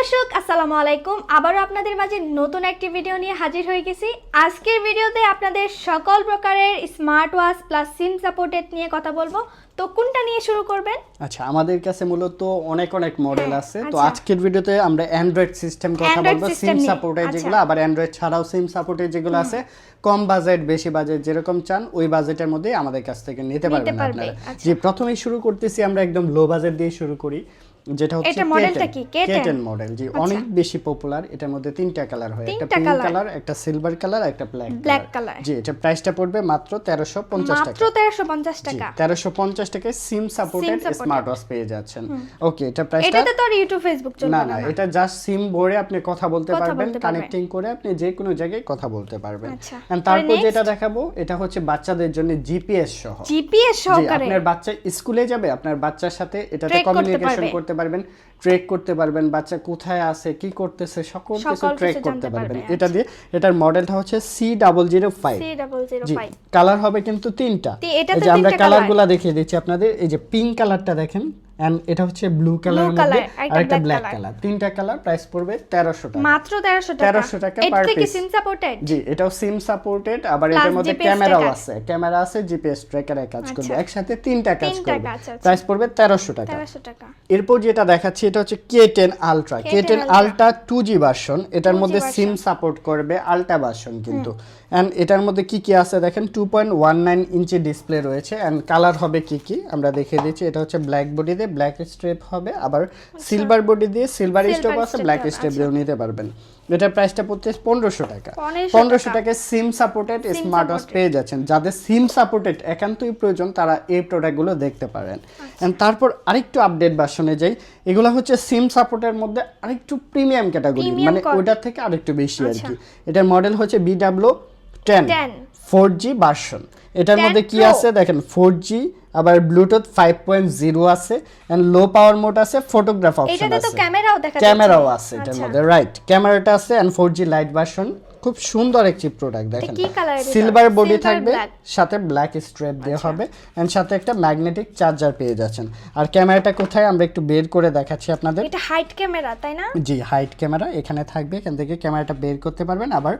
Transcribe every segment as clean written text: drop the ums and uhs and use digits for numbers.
দর্শক আসসালামু আলাইকুম আবারো আপনাদের মাঝে নতুন একটি ভিডিও নিয়ে হাজির হয়ে গেছি। আজকের ভিডিওতে আপনাদের সকল প্রকারের smart watch plus SIM supported নিয়ে কথা বলবো। তো কোনটা নিয়ে শুরু করবেন? আচ্ছা, আমাদের কাছে মূলত অনেক মডেল আছে। তো আজকের ভিডিওতে আমরা অ্যান্ড্রয়েড সিস্টেম কথা বলবো, সিম সাপোর্টেড যেগুলো, আবার অ্যান্ড্রয়েড ছাড়াও সিম সাপোর্টেড যেগুলো আছে, কম বাজেট বেশি বাজেট যেরকম চান ওই বাজেটের মধ্যে আমাদের কাছ থেকে নিতে পারবেন আপনারা। জি, প্রথমেই শুরু করতেছি আমরা একদম লো বাজেট দিয়ে শুরু করি, যেটা হচ্ছে এটা মডেলটা কি? K10 model. জি, অনেক বেশি পপুলার। এটার মধ্যে তিনটা কালার হয়, একটা পিঙ্ক কালার, একটা সিলভার কালার, একটা ব্ল্যাক কালার। জি, এটা প্রাইসটা পড়বে মাত্র 1350 টাকা। মাত্র 1350 টাকা। 1350 টাকায় সিম সাপোর্টেড স্মার্ট ওয়াচ পেয়ে যাচ্ছেন। ওকে, এটা প্রাইসটা এটাতে তো আর ইউটিউব ফেসবুক চলবে না। না, এটা জাস্ট সিম ভরে আপনি কথা বলতে পারবেন, কানেক্টিং করে আপনি যে কোনো জায়গায় কথা বলতে পারবেন। এন্ড তারপর যেটা দেখাবো এটা হচ্ছে বাচ্চাদের জন্য জিপিএস সহ। জিপিএস সহকারে আপনার বাচ্চা স্কুলে যাবে, আপনার বাচ্চার সাথে এটাতে কমিউনিকেশন করতে পারবেন, ট্র্যাক করতে পারবেন, বাচ্চা কোথায় আছে কি করতেছে সকল কিছু ট্র্যাক করতে পারবেন এটা দিয়ে। এটার মডেলটা হচ্ছে C005। জি, কালার হবে কিন্তু তিনটা। এই যে আমরা কালারগুলো দেখিয়ে দিচ্ছি আপনাদের। এই যে পিঙ্ক কালারটা দেখেন, এন্ড এটা হচ্ছে ব্লু কালারের মধ্যে আর একটা ব্ল্যাক কালার। তিনটা কালার, প্রাইস পড়বে 1300 টাকা। মাত্র 1300 টাকা পার এটা কি পিস। SIM supported? জি, এটাও সিম সাপোর্টেড, আবার এর মধ্যে ক্যামেরাও আছে। ক্যামেরা আছে, জিপিএস ট্র্যাকারে কাজ করবে, একসাথে তিনটা কাজ করবে। প্রাইস পড়বে 1300 টাকা। এরপর যেটা দেখাচ্ছি এটা হচ্ছে K10 ultra. K10 ultra 2G version. এটার মধ্যে সিম সাপোর্ট করবে, আলট্রা ভার্সন কিন্তু। এন্ড এটার মধ্যে কি কি আছে দেখেন, 2.19 ইঞ্চি ডিসপ্লে রয়েছে। এন্ড কালার হবে কি কি আমরা দেখিয়ে দিচ্ছি। এটা হচ্ছে ব্ল্যাক বডি দিয়ে ব্ল্যাক স্ট্রিপ হবে, আবার সিলভার বডি দিয়ে সিলভার স্ট্রিপ আছে, ব্ল্যাক স্ট্রিপ দিয়েও নিতে পারবেন। এটার প্রাইসটা পড়ছে 1500 টাকা। 1500 টাকায় সিম সাপোর্টেড স্মার্ট ওয়াচ পেয়ে যাচ্ছেন। যাদের সিম সাপোর্টেড একান্তই প্রয়োজন তারা এই প্রোডাক্টগুলো দেখতে পারেন। এন্ড তারপর আরেকটু আপডেট ভার্সনে যাই। এগুলো হচ্ছে সিম সাপোর্টের মধ্যে আরেকটু প্রিমিয়াম ক্যাটাগরি, মানে ওটার থেকে আরেকটু বেশি আর কি। এটার মডেল হচ্ছে BW10 4G ভার্সন। এটার মধ্যে কি আছে দেখেন, 4G, আবার ব্লুটুথ 5.0 আছে, এন্ড লো পাওয়ার মোড আছে, ফটোগ্রাফ অপশন আছে। এটাতে তো ক্যামেরাও দেখা যাচ্ছে। ক্যামেরাও আছে এটার মধ্যে, রাইট, ক্যামেরাটা আছে। এন্ড 4G লাইট ভার্সন, খুব সুন্দর একটি প্রোডাক্ট দেখেন। সিলভার বডি থাকবে, সাথে ব্ল্যাক স্ট্রিপ দেওয়া হবে, এন্ড সাথে একটা ম্যাগনেটিক চার্জার পেয়ে যাচ্ছেন। আর ক্যামেরাটা কোথায় আমরা একটু বের করে দেখাচ্ছি আপনাদের। এটা হাইট ক্যামেরা, তাই না? জি, হাইট ক্যামেরা এখানে থাকবে, এখান থেকে ক্যামেরাটা বের করতে পারবেন, আবার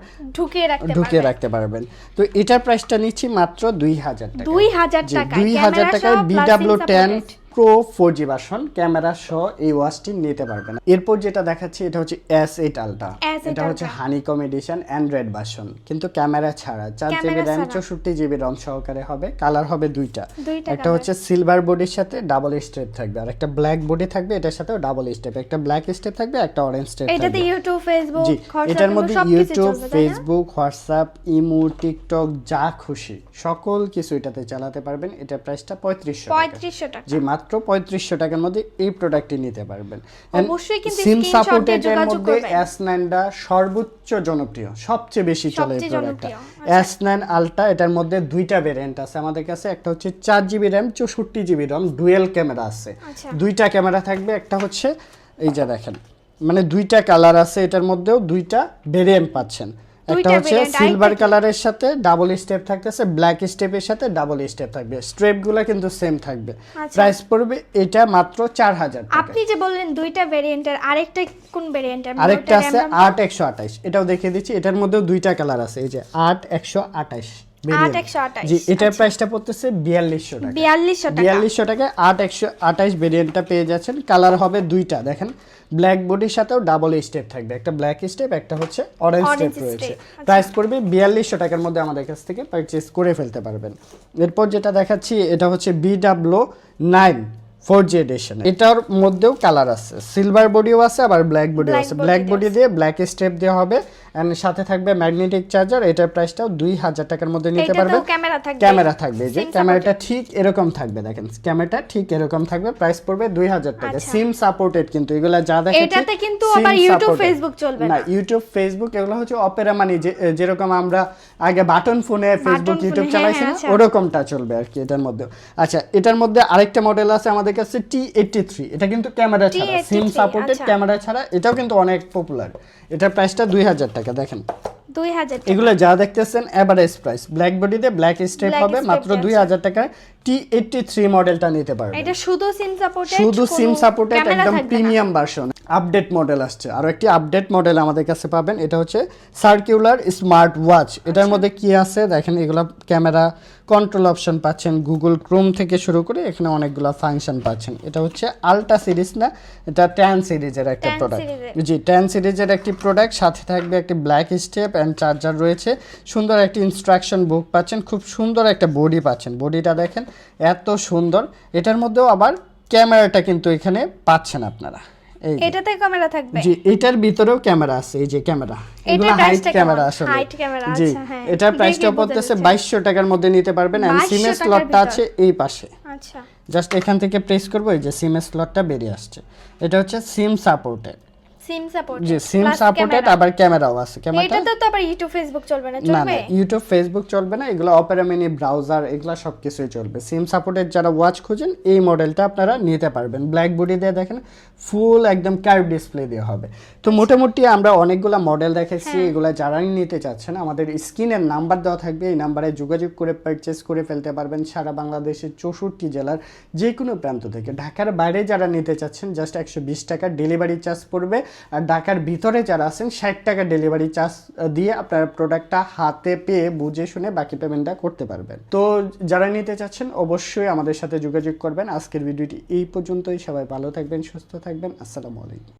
ঢুকিয়ে রাখতে পারবেন। তো এটার প্রাইসটা নিচ্ছি মাত্র 2000 টাকা। 2000 টাকা। 2000 টাকায় BW10 Pro 4G version camera সহ এই ওয়াচটি নিতে পারবেন। এরপর যেটা দেখাচ্ছি এটা হচ্ছে S8 আলট্রা। এটা হচ্ছে হানিকম এডিশন অ্যান্ড্রয়েড ভার্সন, কিন্তু ক্যামেরা ছাড়া 4GB RAM 64GB ROM সহকারে হবে। কালার হবে দুইটা। একটা হচ্ছে সিলভার বডির সাথে ডাবল স্ট্রিপ থাকবে, আর একটা ব্ল্যাক বডি থাকবে, এটার সাথেও ডাবল স্ট্রিপ, একটা ব্ল্যাক স্ট্রিপ থাকবে, একটা অরেঞ্জ স্ট্রিপ থাকবে। এটাতে ইউটিউব ফেসবুক, জি, এটার মধ্যে YouTube Facebook WhatsApp imo TikTok যা খুশি সকল কিছু এটাতে চালাতে পারবেন। এটা প্রাইসটা 3500 টাকা। জি, মাত্র 3500 টাকার মধ্যে এই প্রোডাক্টটি নিতে পারবেন। অবশ্যই কিন্তু সিম সাপোর্টেড এর মধ্যে S9 টা সর্বোচ্চ জনপ্রিয়, সবচেয়ে বেশি চলে এই প্রোডাক্টটা। S9 আলট্রা, এটার মধ্যে দুইটা ভেরিয়েন্ট আছে আমাদের কাছে। একটা হচ্ছে 4GB RAM 64GB ROM, dual camera আছে। দুইটা ক্যামেরা থাকবে, একটা হচ্ছে এই যে দেখেন, মানে দুইটা কালার আছে, এটার মধ্যেও দুইটা ভেরিয়েন্ট পাচ্ছেন। একটা হচ্ছে সিলভার কালারের সাথে ডাবল স্টেপ থাকতেছে, ব্ল্যাক স্টেপের সাথে ডাবল স্টেপ থাকবে, স্ট্রেপগুলো কিন্তু সেম থাকবে। প্রাইস পড়বে এটা মাত্র 4000 টাকা। আপনি যে বললেন দুইটা ভেরিয়েন্টের, আরেকটা কোন ভেরিয়েন্টের? আরেকটা আছে 8128, এটাও দেখিয়ে দিচ্ছি। এটার মধ্যেও দুইটা কালার আছে, এই যে 8128 8128। জি, এটার প্রাইসটা পড়তেছে 4200 টাকা। 4200 টাকায় 8128 ভেরিয়েন্টটা পেয়ে যাচ্ছেন। কালার হবে দুইটা দেখেন, ব্ল্যাক বডির সাথেও ডাবল স্টেপ থাকবে, একটা ব্ল্যাক স্টেপ, একটা হচ্ছে অরেঞ্জ স্টেপ রয়েছে। প্রাইস পড়বে 4200 টাকার মধ্যে আমাদের কাছ থেকে পারচেজ করে ফেলতে পারবেন। এরপর যেটা দেখাচ্ছি এটা হচ্ছে BW9 4G এডিশন। এটার মধ্যেও কালার আছে, সিলভার বডিও আছে, আবার ব্ল্যাক বডিও আছে। ব্ল্যাক বডি দিয়ে ব্ল্যাক স্ট্রিপ দেওয়া হবে, এন্ড সাথে থাকবে ম্যাগনেটিক চার্জার। এটার প্রাইসটাও 2000 টাকার মধ্যে নিতে পারবেন। ক্যামেরা থাকবে, যে ক্যামেরাটা ঠিক এরকম থাকবে দেখেন, ক্যামেরাটা ঠিক এরকম থাকবে। প্রাইস পড়বে 2000 টাকা। সিম সাপোর্টেড কিন্তু এগুলা যা দেখাচ্ছি, এটাতে কিন্তু আবার ইউটিউব ফেসবুক চলবে না। ইউটিউব ফেসবুক এগুলো হচ্ছে অপেরা মানি, যেরকম আমরা আগে বাটন ফোনে ফেসবুক ইউটিউব চালাইছি না, ওরকমটা চলবে আর কি এটার মধ্যে। আচ্ছা, এটার মধ্যে আরেকটা মডেল আছে আমাদের কাছে T83। এটা কিন্তু ক্যামেরা ছাড়া, সিম সাপোর্টেড ক্যামেরা ছাড়া, এটাও কিন্তু অনেক পপুলার। এটার প্রাইসটা 2000 টাকা। দেখেন 2000 টাকা। এগুলো যা দেখতেছেন এভারেজ প্রাইস, ব্ল্যাক বডিতে ব্ল্যাক স্ট্রিপ হবে, মাত্র 2000 টাকায় T83 মডেলটা নিতে পারবেন। এটা শুধু সিম সাপোর্টেড, শুধু সিম সাপোর্টেড, একদম প্রিমিয়াম ভার্সন। আপডেট মডেল আসছে, আর একটি আপডেট মডেল আমাদের কাছে পাবেন, এটা হচ্ছে সার্কুলার স্মার্ট ওয়াচ। এটার মধ্যে কি আছে দেখেন, এগুলা ক্যামেরা কন্ট্রোল অপশন পাচ্ছেন, গুগল ক্রোম থেকে শুরু করে এখানে অনেকগুলো ফাংশন পাচ্ছেন। এটা হচ্ছে আলট্রা সিরিজ না, এটা 10 সিরিজের একটা প্রোডাক্ট। জি 10 সিরিজের একটি প্রোডাক্ট, সাথে থাকবে একটি ব্ল্যাক স্টেপ এন্ড চার্জার রয়েছে, সুন্দর একটি ইনস্ট্রাকশন বুক পাচ্ছেন, খুব সুন্দর একটা বডি পাচ্ছেন। বডিটা দেখেন এত সুন্দর। এটার মধ্যেও আবার ক্যামেরাটা কিন্তু এখানে পাচ্ছেন আপনারা। এটাতে ক্যামেরা থাকবে? জি এটার ভিতরেও ক্যামেরা আছে, এই যে ক্যামেরা, এগুলো হাইট ক্যামেরা আসলে। হাইট ক্যামেরা, জি আচ্ছা হ্যাঁ। এটার প্রাইসটা পড়তেছে 2200 টাকার মধ্যে নিতে পারবেন। এন্ড সিম স্লটটা আছে এই পাশে। আচ্ছা জাস্ট এখান থেকে প্রেস করব, এই যে সিম স্লটটা বেরিয়ে আসছে। এটা হচ্ছে সিম সাপোর্টেড। সিম সাপোর্টেড, জি সিম সাপোর্টেড, আবার ক্যামেরাও আছে। ক্যামেরাটা এটাতে তো আবার ইউটিউব ফেসবুক চলবে না? না না, ইউটিউব ফেসবুক চলবে না, এগুলো অপেরা মিনি ব্রাউজার এগুলো সবকিছুই চলবে। সিম সাপোর্টেড যারা ওয়াচ খুঁজেন এই মডেলটা আপনারা নিতে পারবেন। ব্ল্যাক বডি দিয়ে দেখেন, ফুল একদম কার্ভ ডিসপ্লে দিয়ে হবে। তো মোটামুটি আমরা অনেকগুলো মডেল দেখাচ্ছি, এগুলো যারাই নিতে চাচ্ছেন আমাদের স্ক্রিনের নাম্বার দেওয়া থাকবে, এই নাম্বারে যোগাযোগ করে পারচেজ করে ফেলতে পারবেন। সারা বাংলাদেশের 64 জেলার যে কোনো প্রান্ত থেকে। ঢাকার বাইরে যারা নিতে চাচ্ছেন জাস্ট 120 টাকা ডেলিভারি চার্জ পড়বে, আর ঢাকার ভিতরে যারা আছেন 60 টাকা ডেলিভারি চার্জ দিয়ে আপনার প্রোডাক্টটা হাতে পেয়ে বুঝে শুনে বাকি পেমেন্টটা করতে পারবেন। তো যারা নিতে চাচ্ছেন অবশ্যই আমাদের সাথে যোগাযোগ করবেন। আজকের ভিডিওটি এই পর্যন্তই। সবাই ভালো থাকবেন, সুস্থ থাকবেন। আসসালামু আলাইকুম।